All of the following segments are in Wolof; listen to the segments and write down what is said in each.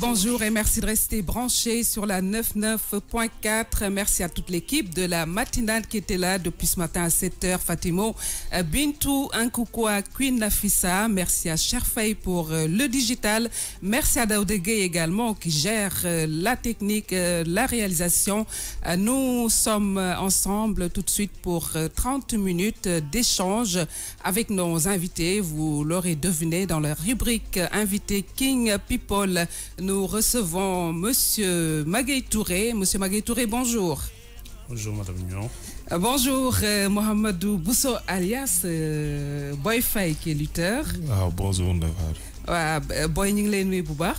Bonjour et merci de rester branchés sur la 99.4. Merci à toute l'équipe de la matinale qui était là depuis ce matin à 7h. Fatimo, Bintou, Nkoukoua, Queen Nafissa. Merci à Cherfay pour le digital. Merci à Daoudeghe également qui gère la technique, la réalisation. Nous sommes ensemble tout de suite pour 30 minutes d'échange avec nos invités. Vous l'aurez deviné dans la rubrique Invité King People. Nous recevons Monsieur Magueye Touré. Monsieur Magueye Touré, bonjour. Bonjour, Madame Nyon. Bonjour, Mohamedou Bousso alias Boy Faye qui est lutteur. Bonjour, Ndefar. Boy ñu ngi lay nuyu bu baax.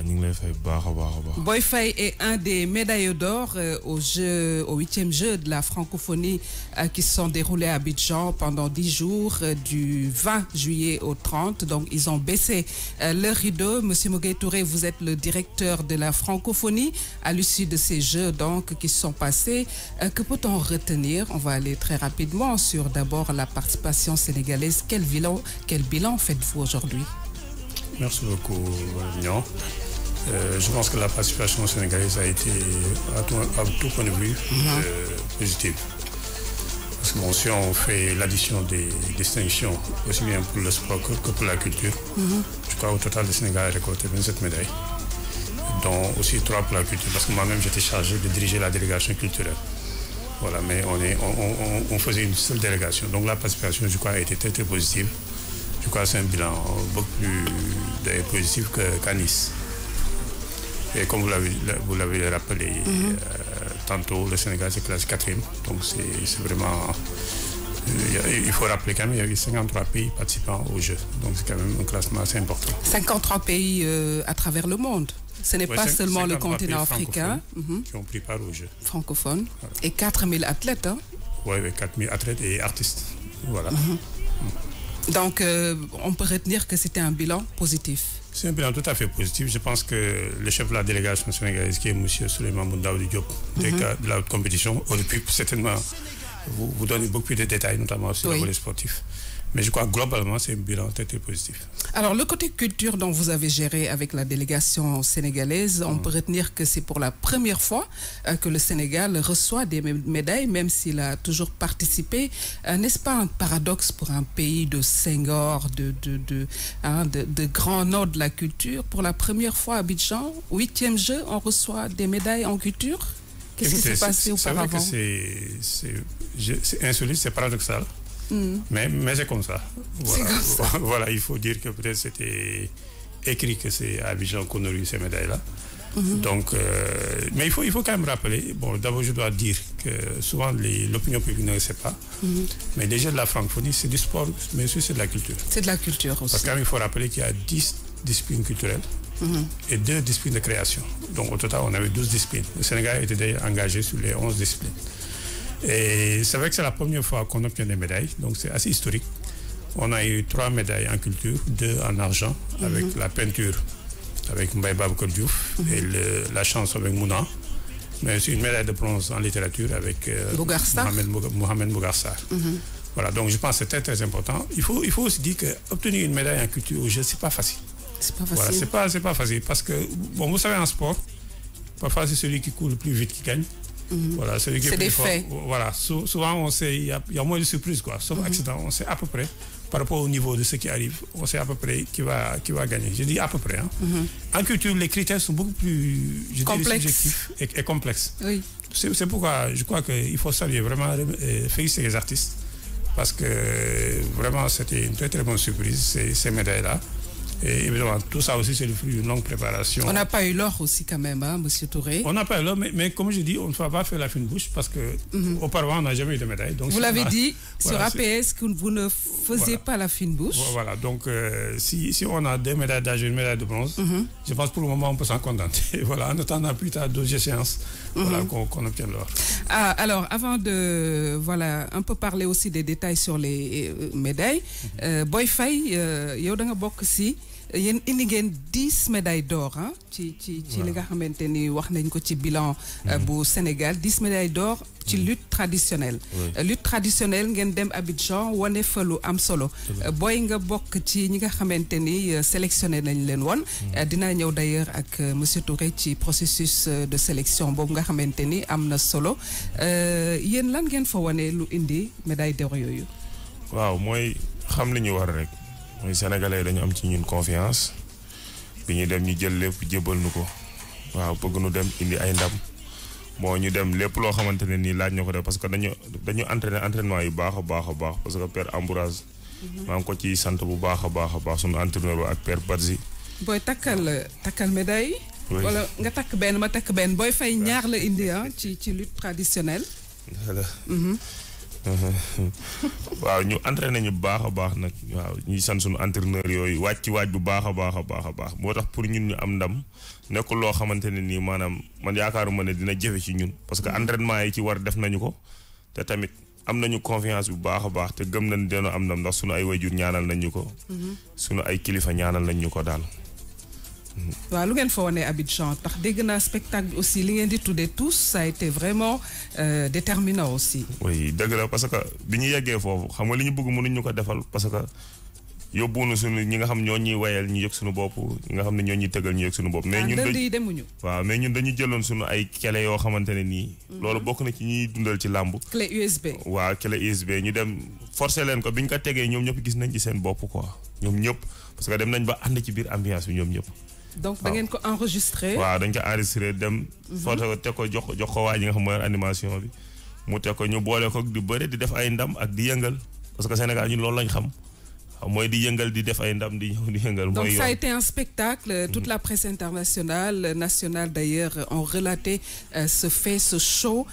ñu ngi lay fay bu baax a baax. Boy Faye est un des médaillés d'or au 8e jeu de la francophonie qui se sont déroulés à Abidjan pendant 10 jours du 20 juillet au 30. Donc ils ont baissé le rideau. Monsieur Magueye Touré, vous êtes le directeur de la francophonie à l'issue de ces jeux donc qui se sont passés. Que peut-on retenir? On va aller très rapidement sur d'abord la participation sénégalaise. Quel bilan faites-vous aujourd'hui? Merci beaucoup, Nyon. Je pense que la participation sénégalaise a été, à tout point de vue, positive. Parce que bon, si on fait l'addition des distinctions, aussi bien pour le sport que pour la culture, je crois au total, le Sénégal a récolté 27 médailles, dont aussi 3 pour la culture, parce que moi-même j'étais chargé de diriger la délégation culturelle. Voilà, mais on faisait une seule délégation. Donc la participation, je crois, a été très très positive. Je crois que c'est un bilan beaucoup plus positif qu'à Nice. Et comme vous l'avez rappelé tantôt, le Sénégal s'est classé 4e. Donc c'est vraiment... il faut rappeler quand même qu'il y a eu 53 pays participants aux Jeux. Donc c'est quand même un classement assez important. 53 pays à travers le monde. Ce n'est pas seulement le continent africain. Qui ont pris part aux Jeux. Francophones. Voilà. Et 4000 athlètes. Hein? Oui, 4000 athlètes et artistes. Voilà. Donc, on peut retenir que c'était un bilan positif. C'est un bilan tout à fait positif. Je pense que le chef de la délégation sénégalaise, qui est M. Souleymane Boundaoudi Diop, de la haute compétition, aurait pu certainement vous donner beaucoup plus de détails, notamment sur le volet sportif. Mais je crois que globalement, c'est un bilan très, très positif. Alors, le côté culture dont vous avez géré avec la délégation sénégalaise, on peut retenir que c'est pour la première fois que le Sénégal reçoit des médailles, même s'il a toujours participé. N'est-ce pas un paradoxe pour un pays de Senghor, de grands noms de la culture? Pour la première fois à Abidjan, 8e jeu, on reçoit des médailles en culture? Qu'est-ce qui s'est passé auparavant? C'est insolite, c'est paradoxal. Mais c'est comme ça. Voilà. Comme ça. Voilà, il faut dire que peut-être c'était écrit que c'est à Abidjan qu'on a eu ces médailles-là. Donc, mais il faut quand même rappeler, bon, d'abord je dois dire que souvent l'opinion publique ne le sait pas, mais déjà de la francophonie, c'est du sport, mais aussi c'est de la culture. C'est de la culture aussi. Parce qu'il faut rappeler qu'il y a 10 disciplines culturelles et 2 disciplines de création. Donc au total, on avait 12 disciplines. Le Sénégal était déjà engagé sur les 11 disciplines. Et c'est vrai que c'est la première fois qu'on obtient des médailles, donc c'est assez historique. On a eu 3 médailles en culture, 2 en argent, avec la peinture, avec Mbaye Babacar Diouf, et la chanson avec Mouna, mais aussi une médaille de bronze en littérature avec Mohamed Bougarsar. Voilà, donc je pense que c'est très très important. Il faut aussi dire qu'obtenir une médaille en culture au jeu, c'est pas facile. C'est pas facile. Voilà, c'est pas facile, parce que, bon, vous savez, en sport, parfois c'est celui qui court le plus vite qui gagne. Voilà, c'est des faits. Voilà, souvent on sait, il y a moins de surprises, quoi. Sauf accident, on sait à peu près, par rapport au niveau de ce qui arrive, on sait à peu près qui va gagner. Je dis à peu près. Hein. En culture, les critères sont beaucoup plus subjectifs et complexes. Oui. C'est pourquoi je crois qu'il faut saluer vraiment, féliciter les artistes, parce que vraiment c'était une très très bonne surprise, ces médailles-là. Et évidemment, tout ça aussi, c'est le fruit d'une longue préparation. On n'a pas eu l'or aussi quand même, hein, Monsieur Touré. On n'a pas eu l'or, mais comme je dis, on ne va pas faire la fine bouche parce qu'auparavant, on n'a jamais eu de médaille. Donc, vous l'avez dit sur APS que vous ne faisiez pas la fine bouche. Voilà, donc si on a 2 médailles d'argent et une médaille de bronze, je pense pour le moment, on peut s'en contenter. Voilà, en attendant plus tard 2 échéances qu'on obtient l'or. Alors, avant de un peu parler aussi des détails sur les médailles, Boy Faye, yow da nga bokk si yéen indi ngeen 10 médailles d'or hein ci li nga xamante ni wax nañ ko ci bilan bu Sénégal 10 médailles d'or ci lutte traditionnelle. lutte traditionnelle ngeen dem Abidjan wane fa lu am solo. booy nga bokk ci ñi nga xamante ni sélectionné nañ leen woon. dinaa ñëw d'ailleurs ak monsieur Touré ci processus de sélection boobu nga xamante ni am na solo yéen lan ngeen fa wane lu indi médaille d'or yooyu. waaw mooy xam li ñu war rek mooy sénégalais dañu am ci ñun confiance bi ñu dem ñu jël lépp jébal nu ko waaw bëgg nu dem indi ay ndam. bon ñu dem lépp loo xamante ne nii laaj na ko def parce que dañu entraînement yu baax a baax parce que père Ambourage maa ngi ko ci sant bu baax a baax sunu entraîneur ba ak père Badji. booy takkal médaille. wala nga takk benn ma takk benn booy fay ñaar la indi ci lutte traditionnelle. waaw ñu entraîné ñu baax a baax nag waaw ñuy sant sunu entraîneur yooyu waaj bu baax a baax moo tax pour ñun ñu am ndam nekkul loo xamante ne nii maanaam man yaakaaruma ne dina jafe ci ñun parce que entraînement yi ci war def nañu ko te tamit am nañu confiance bu baax a baax te gëm nañ dina am ndam ndax sunu ay wayjur ñaanal nañ ñu ko. sunu ay kilifa ñaanal nañ ñu ko daal. waaw lu ngeen fa wane Abidjan tax dégg naa spectacle bi aussi li ngeen di tuddee tous ça a été vraiment déterminant aussi. oui dëgg la parce que bi ñu yeggee foofu xam nga li ñu bëgg mënuñ ñu ko defal parce que yóbbuwunu suñu ñi nga xam ñoo ñuy wayal ñu yëg suñu bopp ñi nga xam ne ñoo ñuy tëggal ñu yëg suñu bopp. mais ñun demuñu. waaw mais ñun dañu jëloon suñu ay clé yoo xamante ne nii. loolu bokk na ci ñuy dundal ci làmb. clé USB. waaw clé USB ñu dem forcer leen ko bi ñu ko tegee ñoom ñëpp gis nañ ci seen bopp quoi ñoom ñëpp parce que dem nañ ba ànd ci biir ambiance bi ñoom ñëpp. donc da ngeen ko enregistré. waaw dañ ko enregistré dem. photo teg ko jox ko waa ji nga xam mooy animation bi. mu teg ko ñu boole ko di bëri di def ay ndam ak di yëngal parce que Sénégal ñun loolu lañ xam. mooy di yëngal di def ay ndam di yëngal. donc ça a été un spectacle. toute la presse internationale nationale d'ailleurs ont relaté ce fait ce show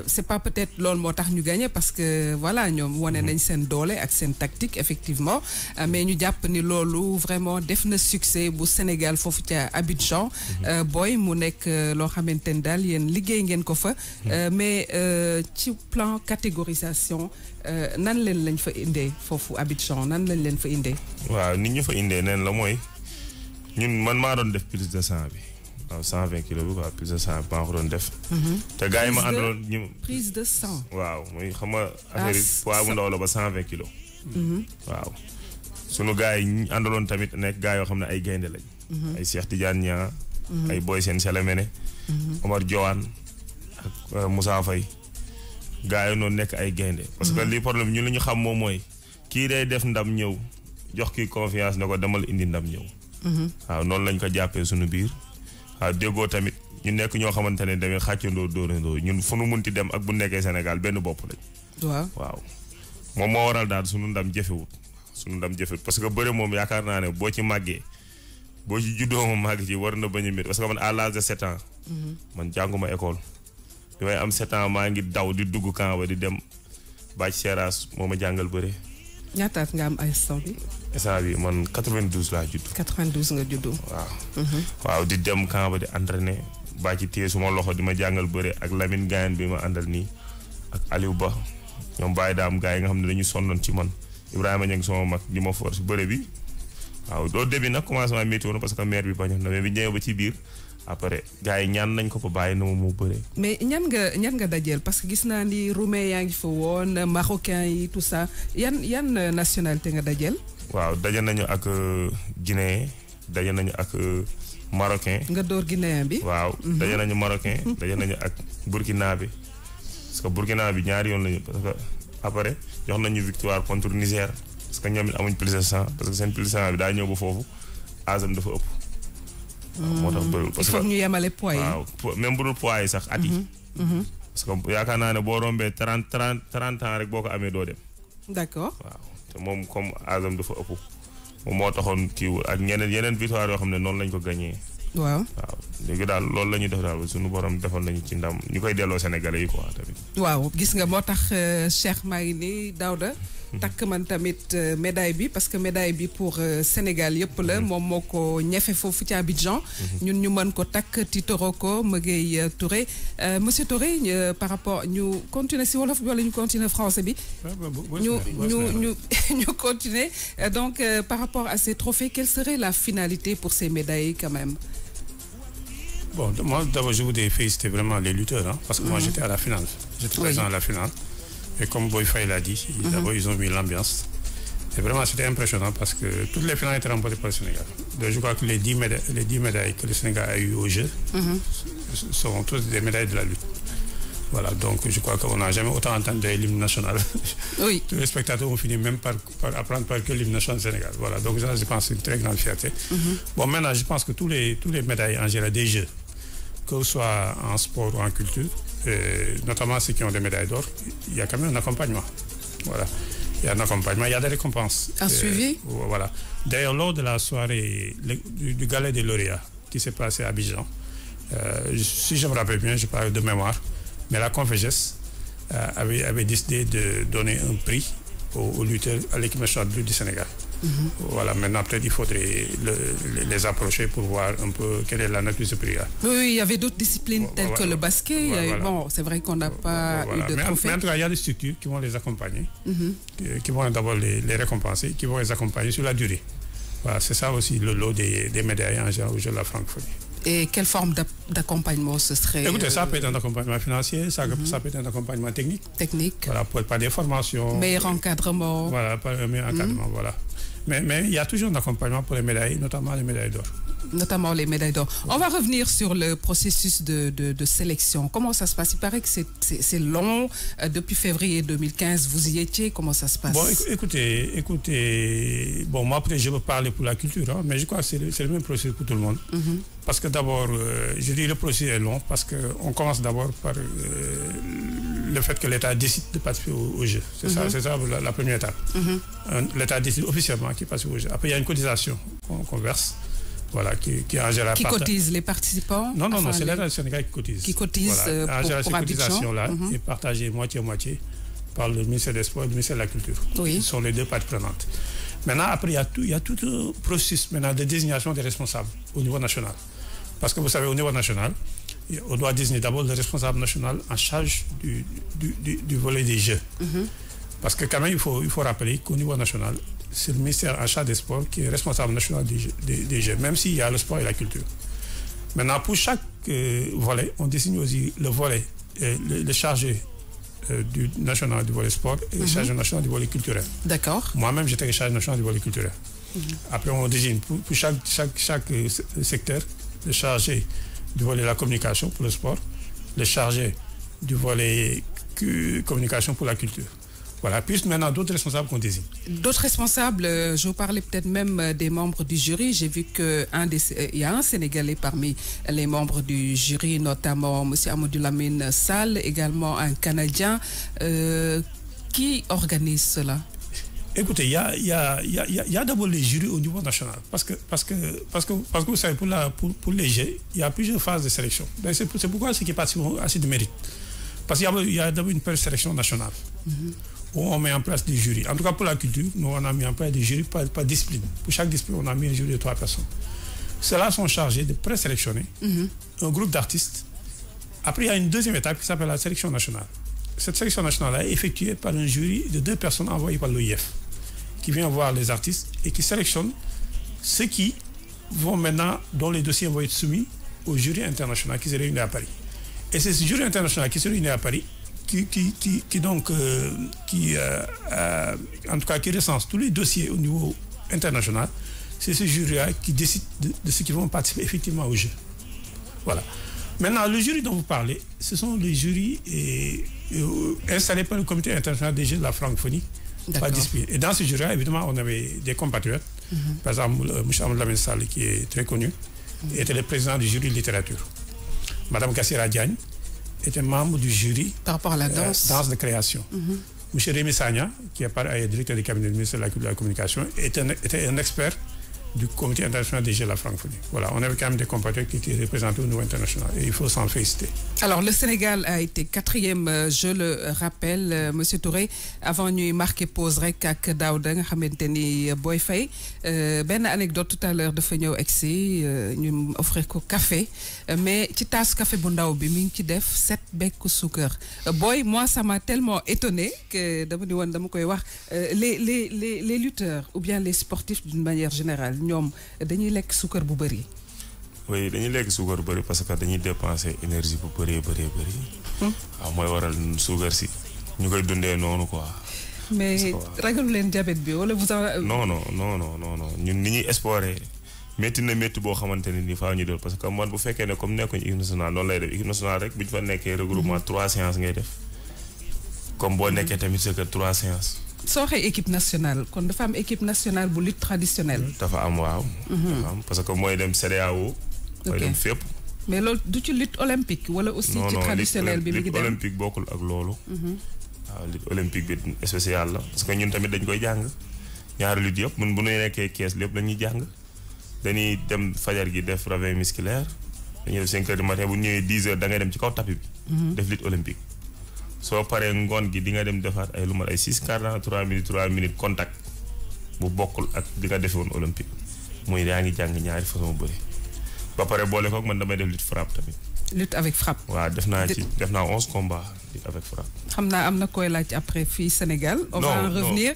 c'est pas peut-être loolu moo tax ñu gagné parce que voilà ñoom wane nañ seen doole ak seen tactique effectivement mais ñu jàpp ni loolu vraiment def na succès bu Sénégal foofu ca Abidjan. booy mu nekk loo xamante ni daal yéen liggéey ngeen ko fa. mais ci plan catégorisation. nan leen lañ fa indee foofu Abidjan nan lañ leen fa indee. waaw nit ñu fa indee neen la mooy ñun man maa doon def plus de 100 bi waaw 120 kilos bi waaw plus de 100 maa ko doon def. te gars yi ma àndaloon ñu. prise de 100. waaw muy xam nga affaire yi poids bu ndaw la ba 120 kilos. waaw sunu gars yi ñu àndaloon tamit nekk gars yoo xam ne ay gaynde lañ. ay Cheikh Tidiane Niang. ay Boy Sène Salamene. Omar Diouane ak Moussa Faye. gaa yi noonu nekk ay gaynde parce que lii problème ñu li ñu xam moom mooy kii day def ndam ñëw jox kii confiance ne ko demal indi ndam ñëw. waaw noonu lañ ko jàppee suñu biir. waaw déggoo tamit ñu nekk ñoo xamante ne tamit xàccandoo dóorandoo ñun fu nu munti dem ak bu nekkee Sénégal benn bopp lañ. waaw moom moo waral daal suñu ndam jëfewut parce que bëre moom yaakaar naa ne boo ci màggee boo ci juddoo ma màgg ci war na bañ a métti parce que man à l'âge de 7 ans. man jànguma école. bi may am 7 ans maa ngi daw di dugg camp ba di dem bàcc seeraas moo ma jàngal bëre. ñaataat nga am ay instant bi. instant bi man 92 laa judd. 92 nga judd. waaw. waaw di dem camp ba di entraîner bàcc téye suma loxo di ma jàngal bëre ak Lamine Gayen bi ma àndal nii ak Aliou Ba ñoom Baye Daam gars yi nga xam ne dañu sonnoon ci man Ibrahima Niang sama mag di ma force bëre bi waaw doo début nag commencement métti woon parce que maire bi bañoon na mais bi ñëwee ba ci biir. après gars yi ñaan nañ ko ba bàyyi na ma mu bëre. mais ñan nga dajeel parce que gis naa ni roumain yaa ngi fa woon marocain yi tout ça yan nationalité nga dajeel. waaw daje nañu ak guinéen daje nañu ak marocain. nga door guinéen bi. waaw daje nañu marocain daje nañu ak burkina bi parce que burkina bi ñaari yoon lañu parce que après jox nañu victoire contre Niger parce que ñoom it amuñ plus de 100 parce que seen plus de 100 bi daa ñëw ba foofu asam dafa ëpp. moo tax bëriwul parce que il faut ñu yemale poids yi. waaw même bu dul poids yi sax at yi. parce que yaakaar naa ne boo rombee 30 ans rek boo ko amee doo dem. d'accord. waaw te moom comme asam dafa ëpp moom moo taxoon kii ak yeneen victoire yoo xam ne noonu lañ ko gagné. waaw léegi daal loolu la ñuy def daal suñu borom defoon nañu ci ndam ñu koy delloo Sénégalais yi quoi tamit. waaw gis nga moo tax Cheikh maa ngi nii Daouda takk man tamit médaille bi parce que médaille bi pour Sénégal yëpp la moom moo ko ñefe foofu ci Abidjan ñun ñu mën ko takk tiitoro ko Magueye Touré monsieur Touré par rapport ñu continuer si wolof bi wala ñu continuer français bi ñu continuer donc par rapport à ces trophées quelle serait la finalité pour ces médailles quand même? Bon, moi d'abord je voudrais féliciter vraiment les lutteurs parce que moi j'étais à la finale, j'étais présent à la finale et comme Boy Faye l'a dit, d'abord ils ont mis l'ambiance et vraiment c'était impressionnant parce que toutes les finales étaient remportées par le Sénégal. Donc, je crois que les 10 médailles que le Sénégal a eues au jeu sont toutes des médailles de la lutte. Voilà, donc je crois qu'on n'a jamais autant entendu l'hymne national. Oui. Tous les spectateurs ont fini même par apprendre par que l'hymne national du Sénégal. Voilà, donc ça, je pense que c'est une très grande fierté. Bon, maintenant, je pense que tous les médailles en général des Jeux, que ce soit en sport ou en culture, notamment ceux qui ont des médailles d'or, il y a quand même un accompagnement. Voilà. Il y a un accompagnement, il y a des récompenses. Un suivi. Voilà. D'ailleurs, lors de la soirée du Gala des lauréats qui s'est passé à Abidjan, si je me rappelle bien, je parle de mémoire, mais la Conféges avait décidé de donner un prix aux lutteurs à l'équipe nationale du Sénégal. Voilà, maintenant peut-être il faudrait les approcher pour voir un peu quelle est la nature de ce prix-là. Oui, il y avait d'autres disciplines telles que le basket. Voilà. Bon, c'est vrai qu'on n'a pas eu de trophée. Mais en tout cas, il y a des structures qui vont les accompagner, qui vont d'abord les récompenser, qui vont les accompagner sur la durée. Voilà, c'est ça aussi le lot des médailles en général au Jeu de la francophonie. Et quelle forme d'accompagnement ce serait? Écoutez, ça peut être un accompagnement financier, ça peut être un accompagnement technique. Voilà, par des formations. Meilleur encadrement. Voilà, par un meilleur encadrement, voilà. Mais il y a toujours un accompagnement pour les médailles, notamment les médailles d'or. Notamment les médailles d'or. On va revenir sur le processus de sélection. Comment ça se passe? Il paraît que c'est long. Depuis février 2015, vous y étiez. Comment ça se passe? Bon, écoutez, bon, moi après je veux parler pour la culture, mais je crois que c'est le même processus pour tout le monde. Parce que d'abord, je dis le processus est long parce qu'on commence d'abord par le fait que l'État décide de participer au jeu. C'est ça la première étape. L'État décide officiellement qu'il participe au jeu. Après, il y a une cotisation qu'on verse. Voilà, qui en général... Qui cotise les participants? Non, c'est l'État du Sénégal qui cotise. Qui cotise voilà. En général, pour cette cotisation-là est partagée moitié-moitié par le ministère des Sports et le ministère de la Culture. Oui. Ce sont les deux parties prenantes. Maintenant, après, il y a tout un processus maintenant de désignation des responsables au niveau national. Parce que vous savez, au niveau national, on doit désigner d'abord le responsable national en charge du volet des Jeux. Parce que quand même, il faut rappeler qu'au niveau national, c'est le ministère en charge des sports qui est responsable national des Jeux, même s'il y a le sport et la culture. Maintenant, pour chaque volet, on désigne aussi le volet, le chargé du national du volet sport et le chargé national du volet culturel. D'accord. Moi-même, j'étais le chargé national du volet culturel. Après, on désigne pour chaque secteur le chargé du volet de la communication pour le sport, le chargé du volet communication pour la culture. Voilà, puis maintenant d'autres responsables qu'on désigne. D'autres responsables, je vous parlais peut-être même des membres du jury. J'ai vu qu'il y a un Sénégalais parmi les membres du jury, notamment M. Amadou Lamine Sall, également un Canadien. Qui organise cela? Écoutez, il y a d'abord les jurys au niveau national. Parce que vous savez, pour les Jeux, il y a plusieurs phases de sélection. C'est pourquoi ceux qui participent assez de mérite. Parce qu'il y a d'abord une présélection nationale. Où on met en place des jurys. En tout cas, pour la culture, nous, on a mis en place des jurys par discipline. Pour chaque discipline, on a mis un jury de 3 personnes. Ceux-là sont chargés de présélectionner un groupe d'artistes. Après, il y a une deuxième étape qui s'appelle la sélection nationale. Cette sélection nationale est effectuée par un jury de 2 personnes envoyées par l'OIF, qui vient voir les artistes et qui sélectionne ceux qui vont maintenant, dont les dossiers vont être soumis au jury international qui se réunit à Paris. Et c'est ce jury international qui se réunit à Paris qui recense tous les dossiers au niveau international. C'est ce jury-là qui décide de ceux qui vont participer effectivement au jeu. Voilà. Maintenant, le jury dont vous parlez, ce sont les jurys installés par le Comité international des Jeux de la francophonie. Et dans ce jury-là, évidemment, on avait des compatriotes. Par exemple, M. Amadou Lamine Sall, qui est très connu, était le président du jury de littérature. Madame Kassira Diagne était membre du jury par rapport à la danse de création. M. Rémi Sagna, qui est directeur du cabinet du ministère de la Culture et de la Communication, était un expert du comité international des Jeux de la francophonie. Voilà, on avait quand même des compatriotes qui étaient représentés au niveau international et il faut s'en féliciter. Alors, le Sénégal a été 4e, je le rappelle, Monsieur Touré, avant ñuy marqué pause rek ak Daouda nga xamanteni Boy Faye benn anecdote tout à l'heure dafa ñëw egsi ñu offrir ko café mais ci tasse café bu ndaw bi mi ngi ci def 7 bekku sucre. Boy, moi ça m'a tellement étonné que dama di woon dama koy wax les lutteurs ou bien les sportifs d'une manière générale ñoom dañuy lekk sucre bu bëri. Oui, dañuy lekk suukar bëri parce que dañuy dépenser énergie bu bëri. waaw mooy waral suukar si ñu koy dundee noonu quoi. mais ragalu leen diabète bi wala vous en. non ñun ni ñuy exporté métti na métti boo xamante ne nii faaw ñu def parce que man bu fekkee ne comme nekkuñu équipe nationale noonu lay def équipe nationale rek bu ñu fa nekkee regroupement 3 séances ngay def comme boo nekkee tamit c'est que 3 séances. soo waxee équipe nationale kon dafa am équipe nationale bu lutte traditionnelle. dafa am waaw. dafa am parce que mooy dem CEDEAO. mooy dem fépp. mais loolu du ci lutte olympique wala aussi ci traditionnel bi mi ngi dem lutte olympique bokkul ak loolu. waaw lutte olympique bi spécial la parce que ñun tamit dañ koy jàng ñaari lutte yëpp mun bu ñu nekkee kees lépp dañuy jàng dañuy dem fajar gi def réveil musculaire dañuy def 5 heures du matin bu ñëwee 10 heures da ngay dem ci kaw tapis bi. def lutte olympique. soo paree ngoon gi di nga dem defaat ay lu mat ay 6 quarts d'heure 3 minutes contact bu bokkul ak di nga defee woon olympique muy yaa ngi jàng ñaari façon bëri ba pare boole koog man damay def lutte frappe tamit. lutte avec frappe. waaw def naa 11 combats lutte avec frappe. xam naa am na koy laaj après fii Sénégal. on va en revenir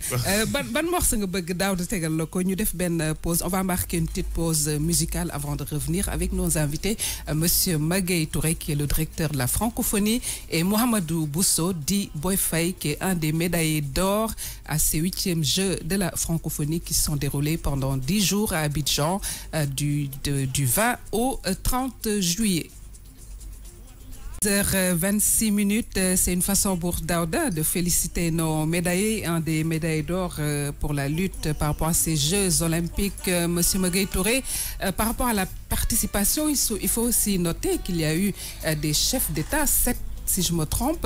ban morceau nga bëgg daaw di tegal la ko ñu def benn pause on va marquer une petite pause musicale avant de revenir avec nos invités monsieur Magueye Touré qui est le directeur de la francophonie et Mohamedou Bousso dit Boy Faye qui est un des médaillés d'or à ces 8e Jeux de la francophonie qui se sont déroulés pendant 10 jours à Abidjan du 20 au 30 juillet. 26 c'est une façon pour Daouda de féliciter nos médaillés, un des médailles d'or pour la lutte par rapport à ces Jeux olympiques. Monsieur Magueye Touré, par rapport à la participation, il faut aussi noter qu'il y a eu des chefs d'État, 7 si je me trompe,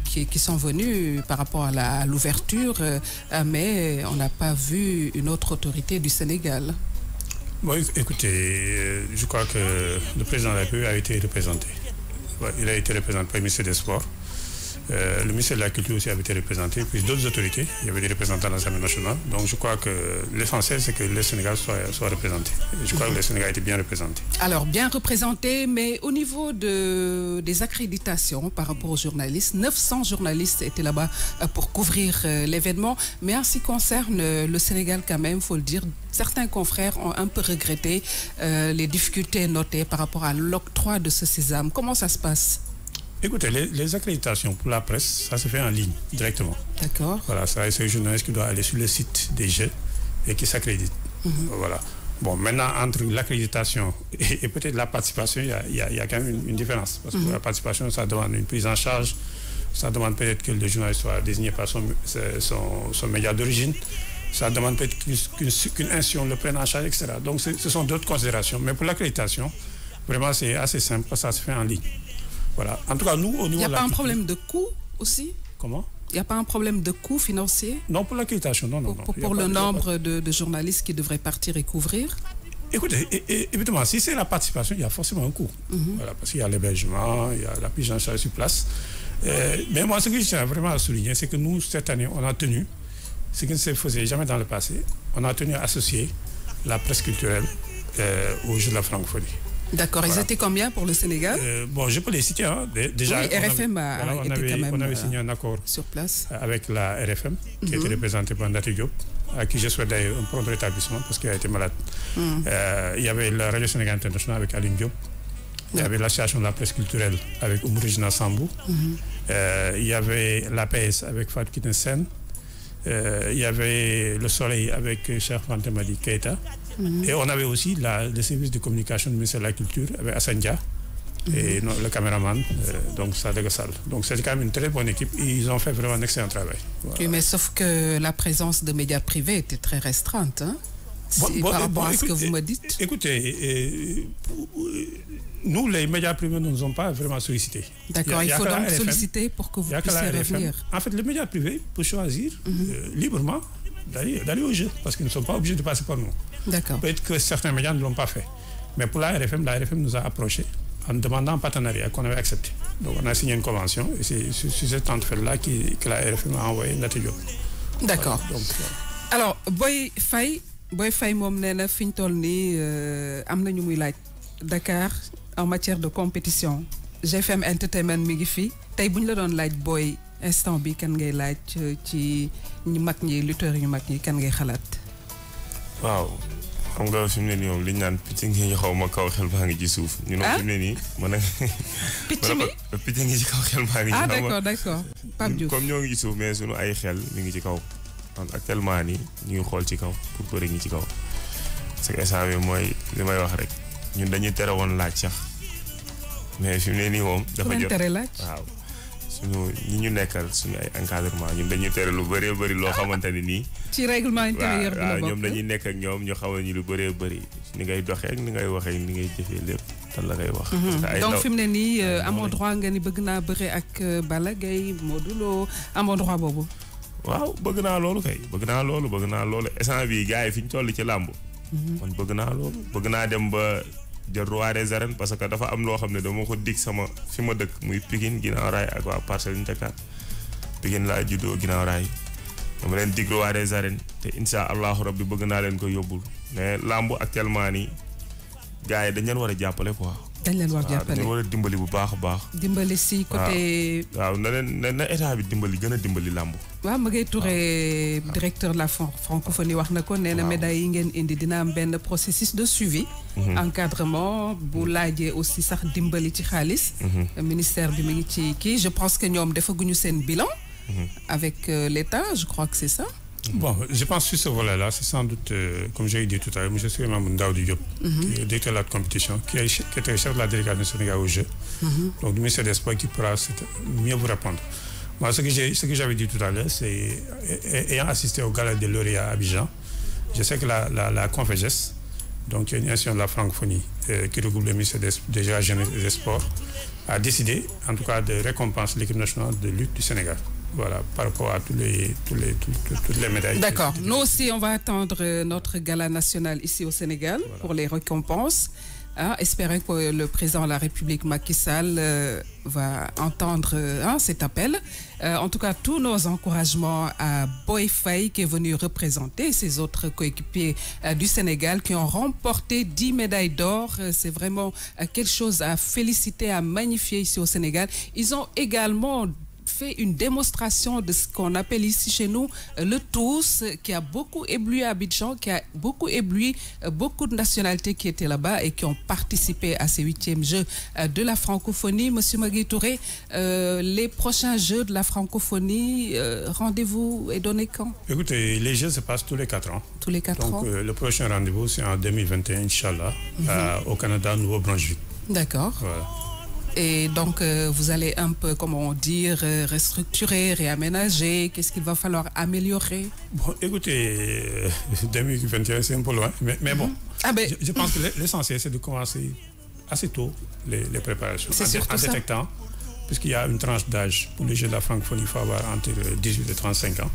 qui sont venus par rapport à l'ouverture, mais on n'a pas vu une autre autorité du Sénégal. Bon, écoutez, je crois que le président de la République a été représenté. Il a été représenté par le ministère des Sports. Le ministère de la Culture aussi avait été représenté, puis d'autres autorités. Il y avait des représentants de l'Assemblée nationale. Donc je crois que l'essentiel, c'est que le Sénégal soit représenté. Et je crois que le Sénégal a été bien représenté. Alors, bien représenté, mais au niveau des accréditations par rapport aux journalistes, 900 journalistes étaient là-bas pour couvrir l'événement. Mais en ce qui concerne le Sénégal, quand même, il faut le dire, certains confrères ont un peu regretté les difficultés notées par rapport à l'octroi de ce sésame. Comment ça se passe ? Écoutez, les accréditations pour la presse, ça se fait en ligne, directement. D'accord. Voilà, c'est un journaliste qui doit aller sur le site des Jeux et qui s'accrédite. Voilà. Bon, maintenant, entre l'accréditation et peut-être la participation, il y a quand même une différence. Parce que la participation, ça demande une prise en charge, ça demande peut-être que le journaliste soit désigné par son média d'origine, ça demande peut-être qu'une institution le prenne en charge, etc. Donc, ce sont d'autres considérations. Mais pour l'accréditation, vraiment, c'est assez simple, parce que ça se fait en ligne. Voilà. En tout cas, nous, au niveau de la... Il n'y a pas un problème de coût aussi ? Comment ? Il n'y a pas un problème de coût financier ? Non, pour l'accréditation, non. Pour le nombre de journalistes qui devraient partir et couvrir ? Écoutez, évidemment, si c'est la participation, il y a forcément un coût. Voilà, parce qu'il y a l'hébergement, il y a la prise en charge sur place. Mais moi, ce que je tiens vraiment à souligner, c'est que nous, cette année, on a tenu, ce qui ne se faisait jamais dans le passé, on a tenu à associer la presse culturelle aux Jeux de la francophonie. D'accord. Voilà. Ils étaient combien pour le Sénégal ? Bon, je peux les citer. Hein. Déjà, oui, RFM on avait signé un accord sur place avec la RFM, qui était représentée par Ndati Diop, à qui je souhaite d'ailleurs un prompt rétablissement parce qu'il a été malade. Il y avait la Radio Sénégal Internationale avec Aline Diop. Il y avait l'association de la presse culturelle avec Oumourigina Sambou. Il y avait l'APS avec Fatou Kitnesen. Il y avait Le Soleil avec Cheikh Fantemadi Keita. Et on avait aussi le service de communication du ministère de la Culture avec Hassan Dia et le caméraman, donc Sadega Sall. Donc c'est quand même une très bonne équipe et ils ont fait vraiment un excellent travail. Voilà. Oui, mais sauf que la présence de médias privés était très restreinte, hein, par rapport à ce que vous me dites. Écoutez, nous, les médias privés ne nous ont pas vraiment sollicités. D'accord, il faut donc solliciter pour que vous puissiez revenir. En fait, le média privé peut choisir librement d'aller au jeu, parce qu'ils ne sont pas obligés de passer par nous. D'accord. Peut-être que certains médias ne l'ont pas fait. Mais pour la RFM nous a approchés en demandant un partenariat qu'on avait accepté. Donc on a signé une convention et c'est sur cette entente-là que la RFM a envoyé Ndate Diop. D'accord. Voilà. Alors, Boy Faye moom nee na fi ñu toll nii am na ñu muy laaj Dakar en matière de compétition GFM Entertainment mi ngi fi tey bu ñu la doon laaj Boy instant bi kan ngay laaj ci ñu mag ñi lutteurs yu mag ñi kan ngay xalaat. waaw xam nga fi mu ne nii moom li ñu naan picc ngi ñu xaw ma kaw xel baa ngi ci suuf. ñu ne fi mu ne nii mën a. picc ngi ci kaw xel baa ngi ci. d'accord Pape Diouf comme ñoo ngi ci suuf mais sunu ay xel mi ngi ci kaw. donc actuellement nii ñu ngi xool ci kaw pour bëri ñi ci kaw parce que instant bi mooy li may wax rek ñun dañuy tere woon laaj sax mais fi mu ne nii moom. dafa jot waaw suñu ñi ñu nekkal suñu ay encadrement ñun dañuy tere lu bëree bëri loo xamante ne nii. ci règlement intérieur bi la bokk ñoom dañuy nekk ak ñoom ñu xamal ñu lu bëree bëri ni ngay doxee ak ni ngay waxee ni ngay jëfee lépp tan la ngay wax. donc fi mu ne nii amoo droit nga ni bëgg naa bëre ak Balla Gaye Modou Lo amoo droit boobu. waaw bëgg naa loolu kay bëgg naa loolu instant bi gars yi fi ñu toll ci làmb man bëgg naa loolu bëgg naa dem ba jël roi des arènes parce que dafa am loo xam ne dama ko dig sama fi ma dëkk muy Pikine ginnaaw raay ak waa Parcelles Unité 4 Pikine laa juddoo ginnaaw raay dama leen dig roi des arènes te insha allahu rabbi bëgg naa leen ko yóbbul mais làmb actuellement nii gars yi dañ leen war a jàppale quoi. dañ leen war jàppale dañ war a dimbali bu baax a baax. dimbali si côté. waaw na état bi dimbali gën a dimbali làmb. waaw Maguette Touré directeur de la francophonie wax na ko nee na médailles yi ngeen indi dina am benn processus de suivi. encadrement bu laajee aussi sax dimbali ci xaalis. ministère bi mi ngi ci kii je pense que ñoom defaguñu seen bilan. avec l'État je crois que c'est ça. Bon, je pense que ce volet-là, c'est sans doute, comme j'ai dit tout à l'heure, M. Souleymane Ndaoudi Diop, qui est directeur de la compétition, qui était chef de la délégation sénégalaise au jeu, donc du ministère des Sports, qui pourra mieux vous répondre. Moi, ce que j'avais dit tout à l'heure, c'est, ayant assisté au gala des lauréats à Abidjan, je sais que la Conféges, donc une institution de la francophonie qui regroupe le ministère de la Jeunesse et des Sports, a décidé, en tout cas, de récompenser l'équipe nationale de lutte du Sénégal. Voilà, par rapport à toutes les médailles. D'accord. Nous aussi, on va attendre notre gala national ici au Sénégal pour les récompenses. Espérons que le président de la République, Macky Sall, va entendre cet appel. En tout cas, tous nos encouragements à Boy Faye qui est venu représenter ses autres coéquipiers du Sénégal qui ont remporté 10 médailles d'or. C'est vraiment quelque chose à féliciter, à magnifier ici au Sénégal. Ils ont également fait une démonstration de ce qu'on appelle ici chez nous le tous, qui a beaucoup ébloui Abidjan, qui a beaucoup ébloui beaucoup de nationalités qui étaient là-bas et qui ont participé à ces 8e Jeux de la francophonie. Monsieur Maguette Touré, les prochains Jeux de la francophonie, rendez-vous est donné quand? Écoutez, les Jeux se passent tous les 4 ans. Tous les 4 ans. Donc le prochain rendez-vous, c'est en 2021, Inch'Allah, au Canada, Nouveau-Brunswick. D'accord. Voilà. Et donc, vous allez un peu, comment dire, restructurer, réaménager. Qu'est-ce qu'il va falloir améliorer? Bon, écoutez, 2021, c'est un peu loin. Mais bon, je pense que l'essentiel, c'est de commencer assez tôt les préparations. C'est surtout ça. En détectant, puisqu'il y a une tranche d'âge pour les Jeux de la francophonie, il faut avoir entre 18 et 35 ans.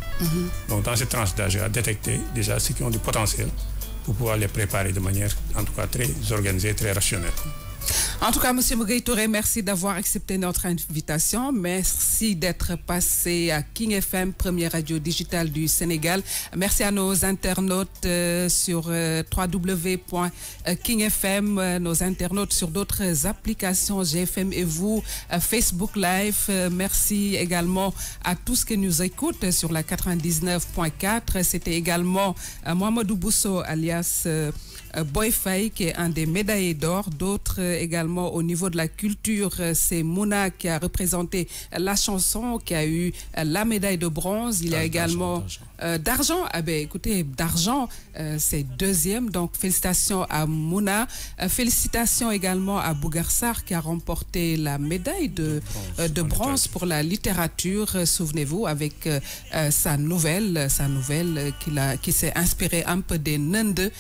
Donc, dans cette tranche d'âge, il y a détecter déjà ceux qui ont du potentiel pour pouvoir les préparer de manière, en tout cas, très organisée, très rationnelle. En tout cas, M. Maguette Touré, merci d'avoir accepté notre invitation. Merci d'être passé à King FM, première radio digitale du Sénégal. Merci à nos internautes sur www.kingfm, nos internautes sur d'autres applications GFM et vous, Facebook Live. Merci également à tous qui nous écoutent sur la 99.4. C'était également Mohamedou Bousso, alias Boy Faye, qui est un des médaillés d'or. D'autres également au niveau de la culture, c'est Mouna qui a représenté la chanson, qui a eu la médaille de bronze. Il y a également d'argent. Ah ben écoutez, d'argent, c'est 2e. Donc félicitations à Mouna. Félicitations également à Bougarsar qui a remporté la médaille de bronze pour la littérature. Souvenez-vous, avec sa nouvelle qui s'est inspirée un peu des Nende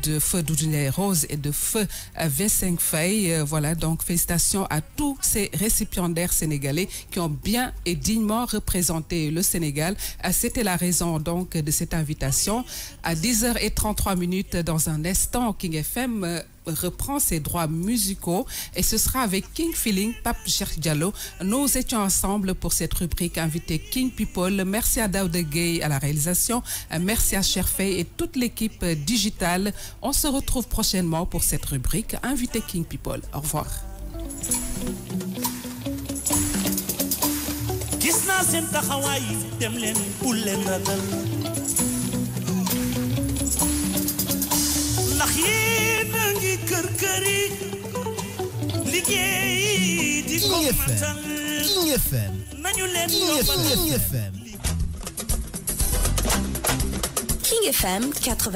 de feu Doudouné Rose et de feu V5 Faye. Voilà, donc félicitations à tous ces récipiendaires sénégalais qui ont bien et dignement représenté le Sénégal. C'était la raison donc de cette invitation. À 10h33 dans un instant, King FM reprend ses droits musicaux et ce sera avec King Feeling, Pape Cheikh Diallo. Nous étions ensemble pour cette rubrique invité King People. Merci à Daouda Gueye à la réalisation. Merci à Cherfey et toute l'équipe digitale. On se retrouve prochainement pour cette rubrique invité King People. Au revoir. King FM 80.